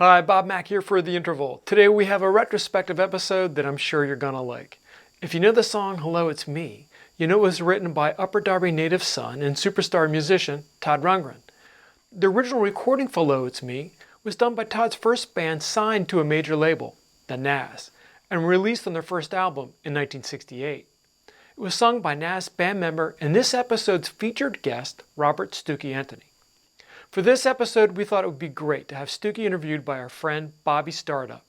Hi, Bob Mack here for The Interval. Today we have a retrospective episode that I'm sure you're gonna like. If you know the song Hello It's Me, you know it was written by Upper Darby native son and superstar musician Todd Rundgrun. The original recording for Hello It's Me was done by Todd's first band signed to a major label, the Nazz, and released on their first album in 1968. It was sung by Nazz band member and this episode's featured guest, Robert Stewkey Antoni. For this episode, we thought it would be great to have Stewkey interviewed by our friend Bobby Startup.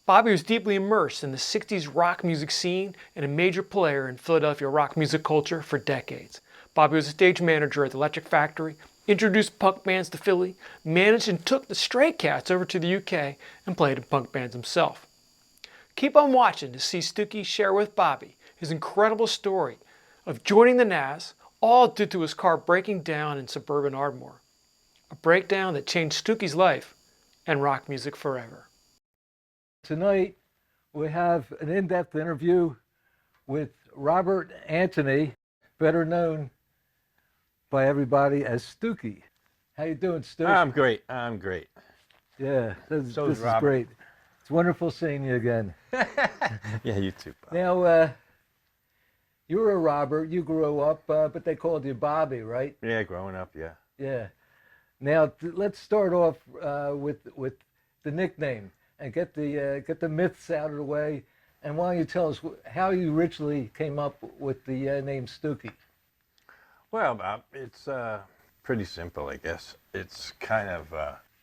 Bobby was deeply immersed in the 60s rock music scene and a major player in Philadelphia rock music culture for decades. Bobby was a stage manager at the Electric Factory, introduced punk bands to Philly, managed and took the Stray Cats over to the UK, and played in punk bands himself. Keep on watching to see Stewkey share with Bobby his incredible story of joining the Nazz, all due to his car breaking down in suburban Ardmore. A breakdown that changed Stewkey's life and rock music forever. Tonight, we have an in-depth interview with Robert Antoni, better known by everybody as Stewkey. How you doing, Stu? I'm great. I'm great. Yeah, this So is is Robert. great. It's wonderful seeing you again. Yeah, you too, Bob. Now, you were a Robert. You grew up, but they called you Bobby, right? Yeah, growing up, yeah. Yeah. Now, let's start off with the nickname and get the myths out of the way. And why don't you tell us how you originally came up with the name Stewkey? Well, Bob, it's pretty simple, I guess. It's kind of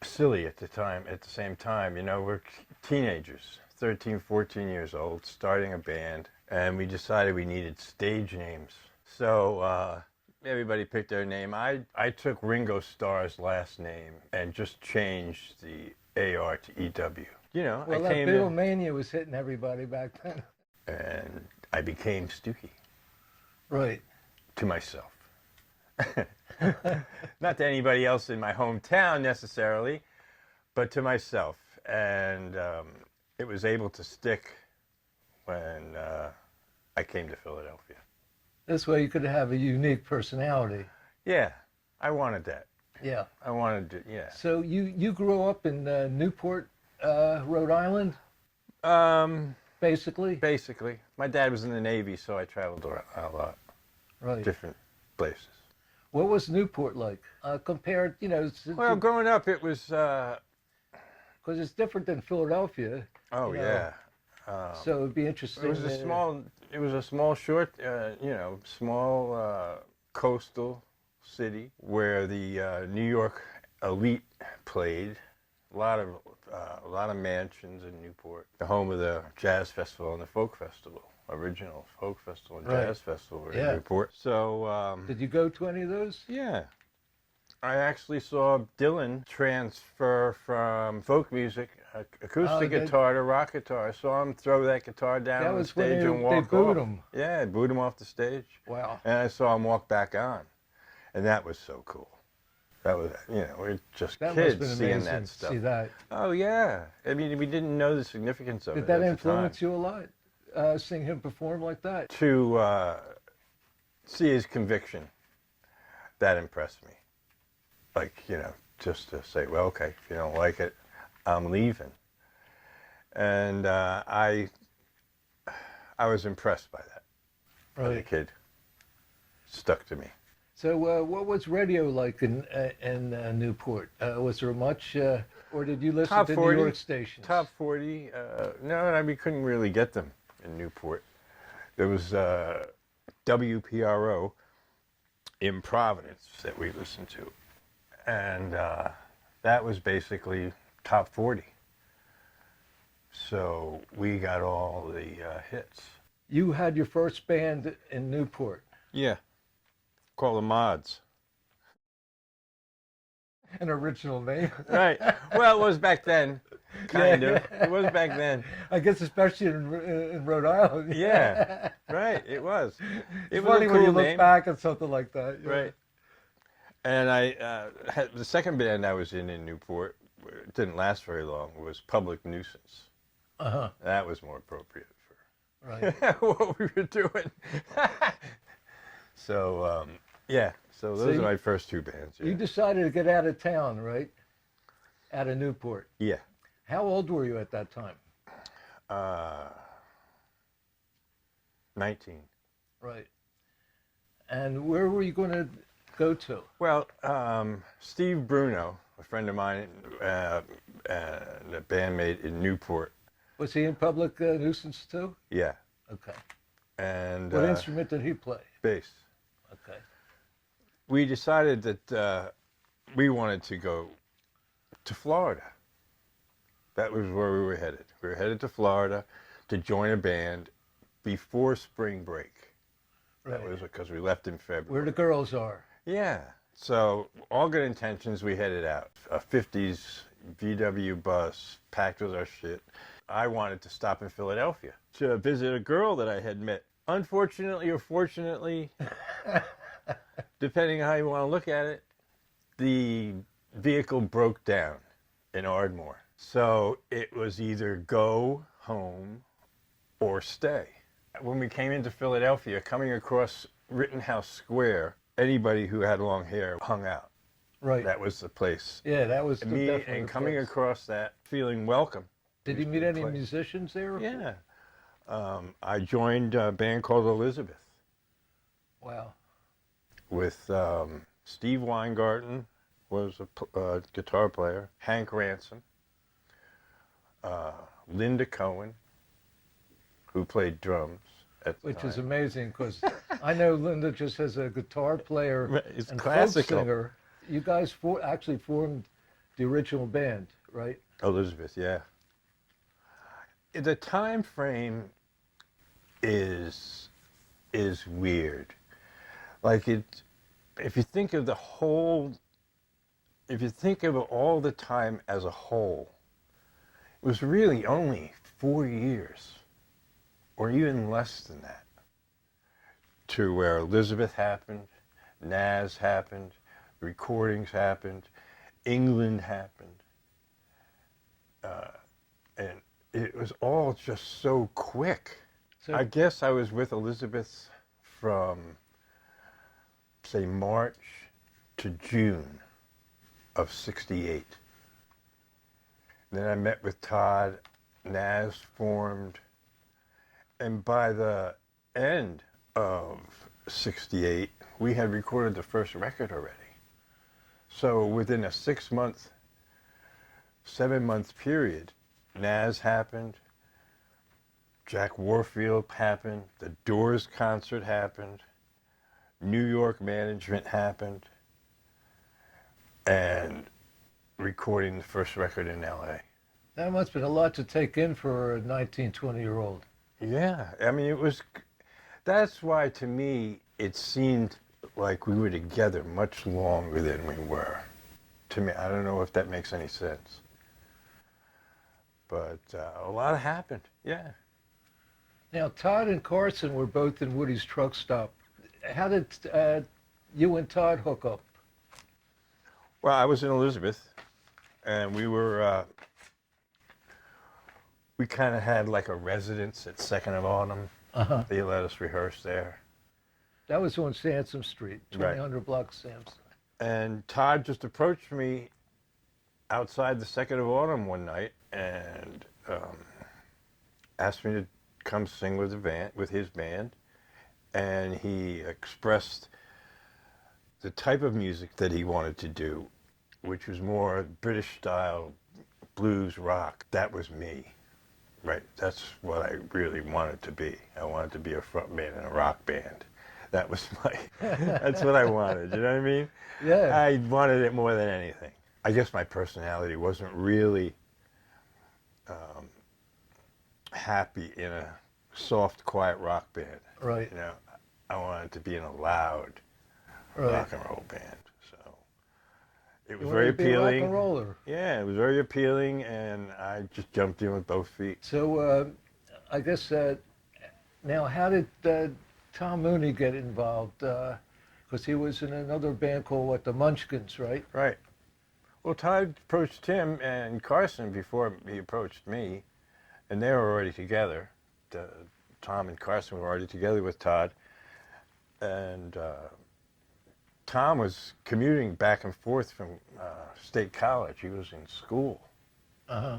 silly at the same time. You know, we're teenagers, 13, 14 years old, starting a band, and we decided we needed stage names. So everybody picked their name. I took Ringo Starr's last name and just changed the AR to EW. You know, Well, I that came Beatlemania was hitting everybody back then. and I became Stewkey Right. to myself. Not to anybody else in my hometown necessarily, but to myself. And it was able to stick when I came to Philadelphia. This way you could have a unique personality. Yeah, I wanted that. Yeah. I wanted to, yeah. So you grew up in Newport, Rhode Island, basically? Basically. My dad was in the Navy, so I traveled around a lot, Right. different places. What was Newport like compared, Well, growing up, it was, because it's different than Philadelphia. oh, You know, yeah. So it'd be interesting. It was a small, short, small coastal city where the New York elite played. A lot of mansions in Newport. The home of the Jazz Festival and the Folk Festival, original Folk Festival and Right. Jazz Festival were Yeah. in Newport. So Did you go to any of those? yeah, I actually saw Dylan transfer from folk music, acoustic they- guitar to rock guitar. I saw him throw that guitar down That on the was when stage they and walk booed off. him. Yeah, booed him off the stage. Wow. And I saw him walk back on. And that was so cool. That was, we're just That must have kids been seeing amazing that to stuff. see that. Oh, yeah. I mean, we didn't know the significance of Did it that at influence the time. you a lot, seeing him perform like that? To see his conviction, that impressed me. Like, just to say, well, okay, if you don't like it, I'm leaving. And I was impressed by that. As a Right. kid. Stuck to me. So what was radio like in Newport? Was there much, or did you listen Top to 40, New York stations? Top 40. No, we couldn't really get them in Newport. There was WPRO in Providence that we listened to. And that was basically top 40. So we got all the hits. You had your first band in Newport. Yeah. Called the Mods. An original name. Right. Well, it was back then. Kind of. It was back then. I guess especially in Rhode Island. Yeah. Right. It was. It It's was funny a when you cool look name. back at something like that. you know. Right. And I had the second band I was in Newport. It didn't last very long. Was Public Nuisance. Uh-huh. That was more appropriate Right. for what we were doing. So yeah. So those So are my first two bands. Yeah. You decided to get out of town, right? Out of Newport. Yeah. How old were you at that time? 19. Right. And where were you going to go to? Well, Steve Bruno, a friend of mine, and a bandmate in Newport. Was he in Public Nuisance too? Yeah. Okay. And What instrument did he play? bass. Okay. We decided that we wanted to go to Florida. That was where we were headed. We were headed to Florida to join a band before spring break. Right. That was because we left in February. Where the girls are. Yeah. So all good intentions, we headed out. A 50s VW bus packed with our shit. I wanted to stop in Philadelphia to visit a girl that I had met. Unfortunately or fortunately, depending on how you want to look at it, the vehicle broke down in Ardmore. So it was either go home or stay. When we came into Philadelphia, coming across Rittenhouse Square, anybody who had long hair hung out. Right. That was the place. Yeah, that was Me definitely and the coming place. across that, feeling welcome. Did you meet any musicians there? Yeah. I joined a band called Elizabeth Wow. with Steve Weingarten was a guitar player, Hank Ransom, Linda Cohen, who played drums at the Which time. is amazing because I know Linda just as a guitar player It's and classical. folk singer. You guys actually formed the original band, right? Elizabeth, yeah. The time frame is weird. Like if you think of all the time as a whole, it was really only 4 years, or even less than that, to where Elizabeth happened, Nazz happened, recordings happened, England happened, and it was all just so quick. So I guess I was with Elizabeth from, say, March to June of '68. Then I met with Todd, Nazz formed, and by the end of '68, we had recorded the first record already. So within a 7-month period, Nazz happened, Jack Warfield happened, the Doors concert happened, New York management happened, and recording the first record in LA. that must have been a lot to take in for a 19, 20-year-old. Yeah, I mean, that's why to me it seemed like we were together much longer than we were. To me, I don't know if that makes any sense. But a lot happened, yeah. Now, Todd and Carson were both in Woody's Truck Stop. How did you and Todd hook up? Well, I was in Elizabeth, and we kind of had like a residence at 2nd of Autumn. Uh-huh. They let us rehearse there. That was on Sansom Street, Right. 2000 block Sansom. And Todd just approached me outside the 2nd of Autumn one night and asked me to come sing with his band. And he expressed the type of music that he wanted to do, which was more British style blues rock. That was me, right? That's what I really wanted to be. I wanted to be a frontman in a rock band. That was that's what I wanted, you know what I mean? Yeah. I wanted it more than anything. I guess my personality wasn't really happy in a soft, quiet rock band. Right. You know, I wanted to be in a loud Right. rock and roll band. So it was You very wanted to be a appealing. rock and roller. Yeah, it was very appealing, and I just jumped in with both feet. So I guess now, how did Tom Mooney get involved? Because he was in another band called the Munchkins, right? Right. Well, Todd approached him and Carson before he approached me, and they were already together. Tom and Carson were already together with Todd, and Tom was commuting back and forth from State College. He was in school. Uh-huh.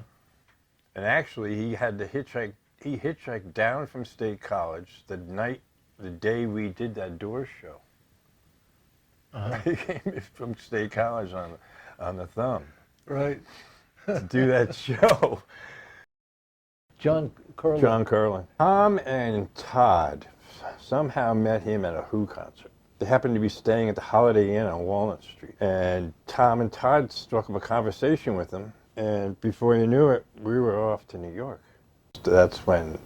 And actually, he had to hitchhike. He hitchhiked down from State College the day we did that Doors show. He came from State College on the thumb Right. to do that show. John Curlin. John Curlin. Tom and Todd somehow met him at a Who concert. They happened to be staying at the Holiday Inn on Walnut Street. And Tom and Todd struck up a conversation with him. And before you knew it, we were off to New York. That's when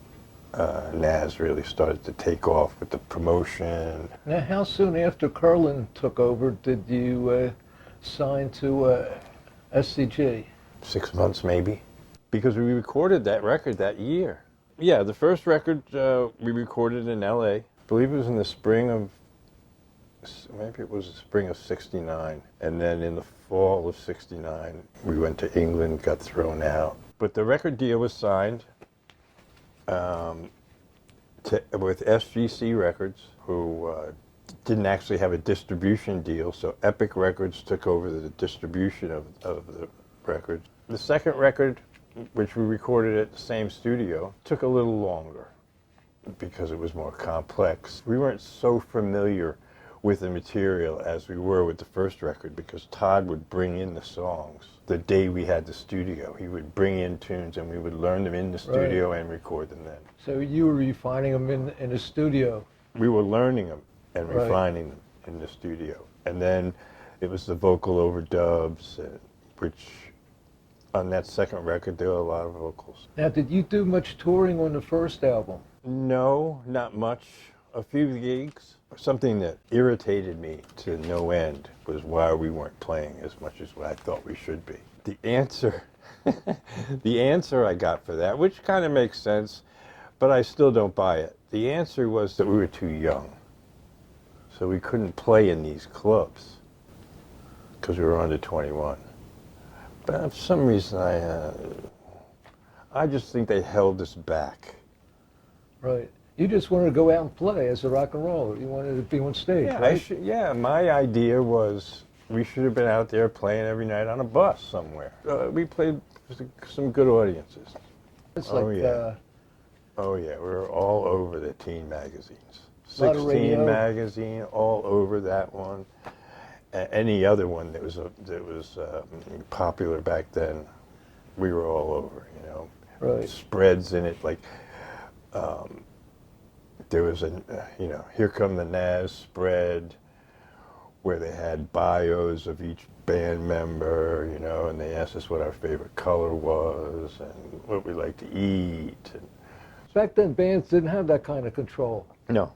Nazz really started to take off with the promotion. Now, how soon after Curlin took over did you sign to SCG? 6 months maybe. Because we recorded that record that year. Yeah, the first record we recorded in LA. I believe it was in the spring of, maybe it was the spring of '69. And then in the fall of '69, we went to England, got thrown out. But the record deal was signed with SGC Records, who didn't actually have a distribution deal, so Epic Records took over the distribution of the records. The second record, which we recorded at the same studio, took a little longer because it was more complex. We weren't so familiar with the material as we were with the first record, because Todd would bring in the songs the day we had the studio. He would bring in tunes and we would learn them in the studio and record them then. So you were refining them in the studio? We were learning them and refining them in the studio. And then it was the vocal overdubs, which on that second record there were a lot of vocals. Now, did you do much touring on the first album? No, not much. A few gigs. Something that irritated me to no end was why we weren't playing as much as I thought we should be. The answer I got for that, which kind of makes sense, but I still don't buy it. The answer was that we were too young. So we couldn't play in these clubs because we were under 21. But for some reason I just think they held us back. Right. You just wanted to go out and play as a rock and roller. You wanted to be on stage, Yeah, right? My idea was we should have been out there playing every night on a bus somewhere. We played some good audiences. It's Oh, like, yeah. Oh yeah, we were all over the teen magazines. Lot of 16 radio. magazine, all over that one. Any other one that was popular back then, we were all over. You know, Right. Spreads in it, like. There was Here Come the Nazz spread, where they had bios of each band member, you know, and they asked us what our favorite color was and what we like to eat. And Back then, bands didn't have that kind of control. no,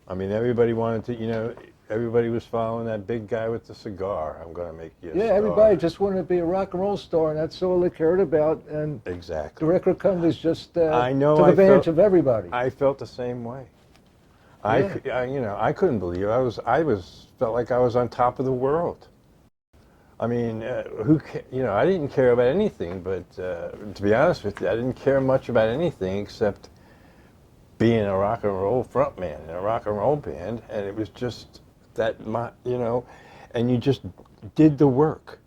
I mean, everybody wanted to, everybody was following that big guy with the cigar. I'm going to make you a Yeah, star. everybody just wanted to be a rock and roll star, and that's all they cared about. And Exactly. the record companies just I know, took I advantage felt- of everybody. I felt the same way. Yeah. I couldn't believe it. Felt like I was on top of the world. I mean, I didn't care about anything, but to be honest with you, I didn't care much about anything except being a rock and roll frontman in a rock and roll band, and it was just that, and you just did the work.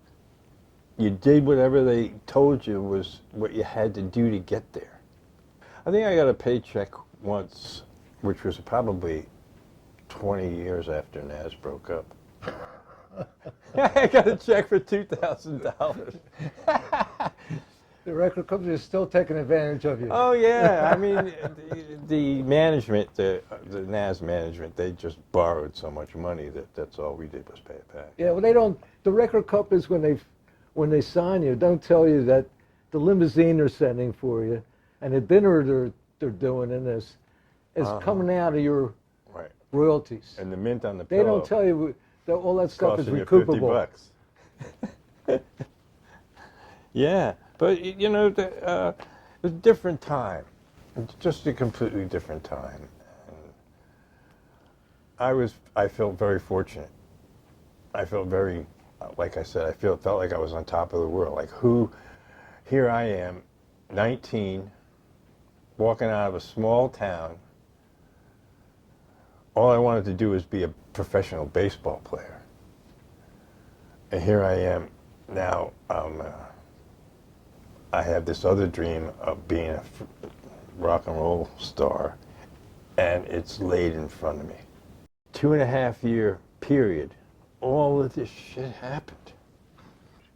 You did whatever they told you was what you had to do to get there. I think I got a paycheck once, which was probably 20 years after Nazz broke up. I got a check for $2,000. The record company is still taking advantage of you. Oh yeah, I mean, the management, the Nazz management, they just borrowed so much money that's all we did was pay it back. Yeah, well, they don't. The record companies, when they sign you, don't tell you that the limousine they're sending for you and the dinner they're doing in this is coming out of your Right. royalties. And the mint on the They pillow don't tell you that all that stuff is costing you recoupable. $50. Yeah, but it was a different time. It's just a completely different time. And I felt very fortunate. I felt very, like I said, felt like I was on top of the world. Like here I am, 19, walking out of a small town. All I wanted to do was be a professional baseball player. And here I am now, I have this other dream of being a rock and roll star, and it's laid in front of me. 2.5 year period, all of this shit happened.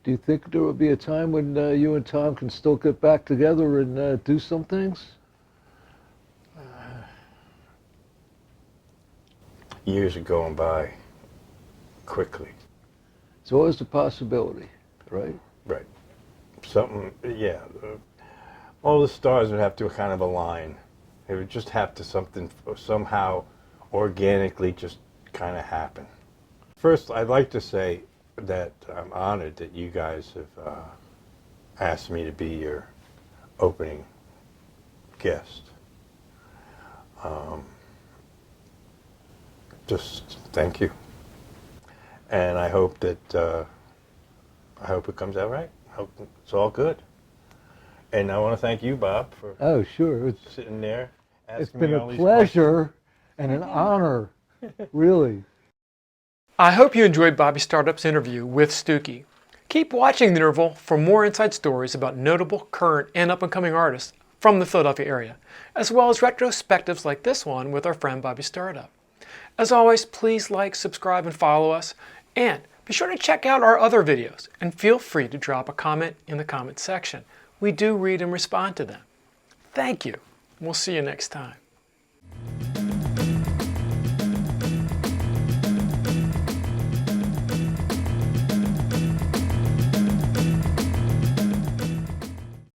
Do you think there will be a time when you and Tom can still get back together and do some things? Years are going by quickly. It's always a possibility, right? Right. Something, yeah. All the stars would have to kind of align. It would just have to somehow organically just kind of happen. First, I'd like to say that I'm honored that you guys have asked me to be your opening guest. Just thank you. And I hope that, I hope it comes out right. I hope it's all good. And I want to thank you, Bob, for Sure. sitting there asking It's been me a all these pleasure and an honor, really. I hope you enjoyed Bobby Startup's interview with Stewkey. Keep watching The Interval for more inside stories about notable, current, and up-and-coming artists from the Philadelphia area, as well as retrospectives like this one with our friend Bobby Startup. As always, please like, subscribe, and follow us, and be sure to check out our other videos, and feel free to drop a comment in the comment section. We do read and respond to them. Thank you. We'll see you next time.